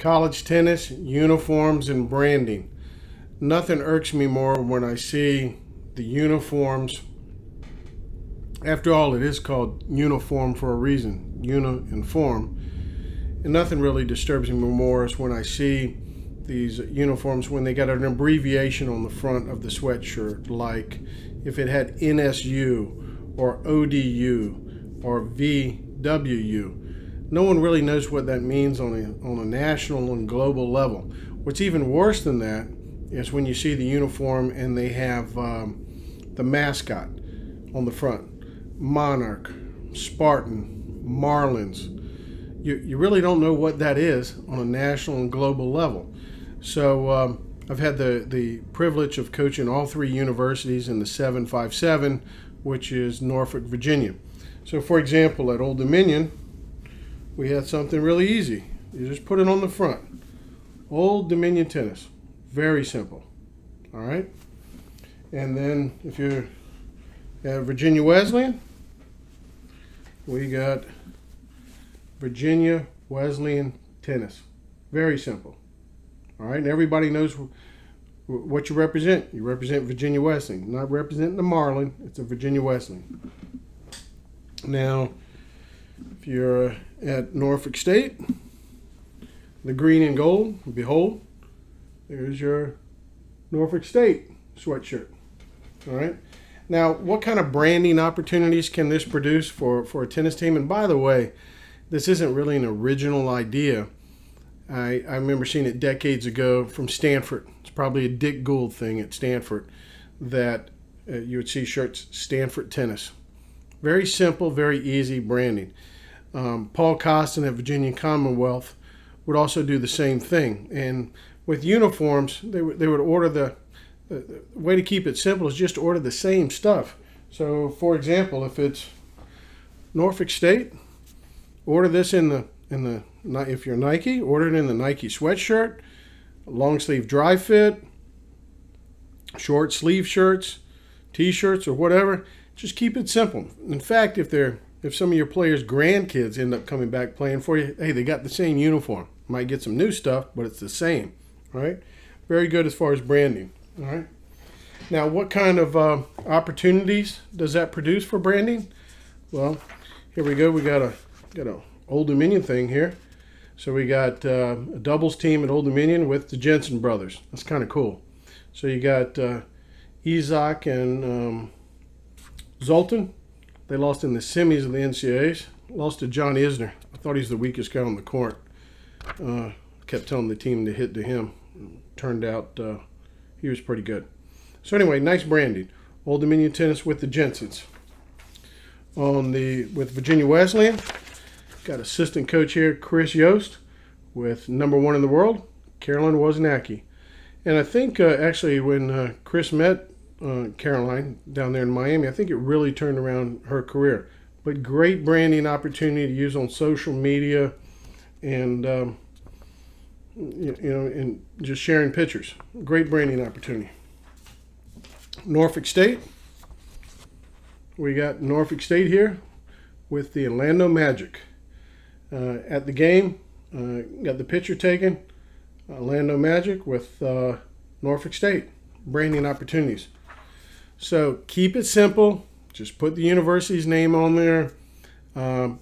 College tennis, uniforms, and branding. Nothing irks me more when I see the uniforms. After all, it is called uniform for a reason, uni and form. And nothing really disturbs me more is when I see these uniforms when they got an abbreviation on the front of the sweatshirt, like if it had NSU or ODU or VWU. No one really knows what that means on a national and global level. What's even worse than that is when you see the uniform and they have the mascot on the front. Monarch, Spartan, Marlins. You really don't know what that is on a national and global level. So I've had the privilege of coaching all three universities in the 757, which is Norfolk, Virginia. So for example, at Old Dominion, we had something really easy. You just put it on the front. Old Dominion Tennis. Very simple. All right? And then if you're at Virginia Wesleyan, we got Virginia Wesleyan Tennis. Very simple. All right? And everybody knows what you represent. You represent Virginia Wesleyan. Not representing the Marlin. It's a Virginia Wesleyan. Now, if you're at Norfolk State, the green and gold, behold, there's your Norfolk State sweatshirt. All right. Now, what kind of branding opportunities can this produce for a tennis team? And by the way, this isn't really an original idea. I remember seeing it decades ago from Stanford. It's probably a Dick Gould thing at Stanford that you would see shirts, Stanford Tennis. Very simple, very easy branding. Paul Costin at Virginia Commonwealth would also do the same thing. And with uniforms, they would order the way to keep it simple is just order the same stuff. So, for example, if it's Norfolk State, order this if you're Nike, order it in the Nike sweatshirt, long sleeve dry fit, short sleeve shirts, t-shirts, or whatever. Just keep it simple. In fact, if some of your players' grandkids end up coming back playing for you, hey, they got the same uniform. Might get some new stuff, but it's the same, right? Very good as far as branding, all right? Now, what kind of opportunities does that produce for branding? Well, here we go. We got a Old Dominion thing here. So we got a doubles team at Old Dominion with the Jensen brothers. That's kind of cool. So you got Isaac and Zoltan. They lost in the semis of the NCAAs. Lost to John Isner. I thought he's the weakest guy on the court. Kept telling the team to hit to him. Turned out he was pretty good. So anyway, nice branding. Old Dominion Tennis with the Jensens. With Virginia Wesleyan, got assistant coach here, Chris Yost, with #1 in the world, Caroline Wozniacki. And I think actually when Chris met Caroline down there in Miami, I think it really turned around her career. But great branding opportunity to use on social media and and just sharing pictures. Great branding opportunity. Norfolk State. We got Norfolk State here with the Orlando Magic. At the game, got the picture taken. Orlando Magic with Norfolk State. Branding opportunities. So keep it simple. Just put the university's name on there.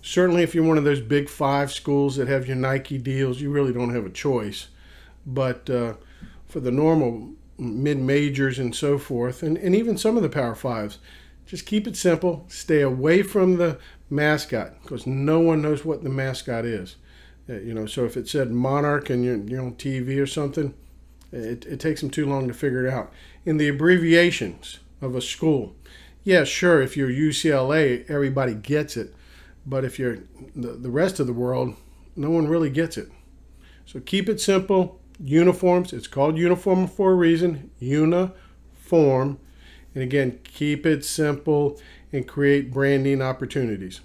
Certainly if you're one of those big 5 schools that have your Nike deals, you really don't have a choice. But for the normal mid-majors and so forth, and even some of the Power 5s, just keep it simple. Stay away from the mascot because no one knows what the mascot is. So if it said Monarch and you're on TV or something, it takes them too long to figure it out. In the abbreviations of a school, yeah, sure, if you're UCLA, everybody gets it. But if you're the rest of the world, no one really gets it. So keep it simple. Uniforms, it's called uniform for a reason. Uniform. And again, keep it simple and create branding opportunities.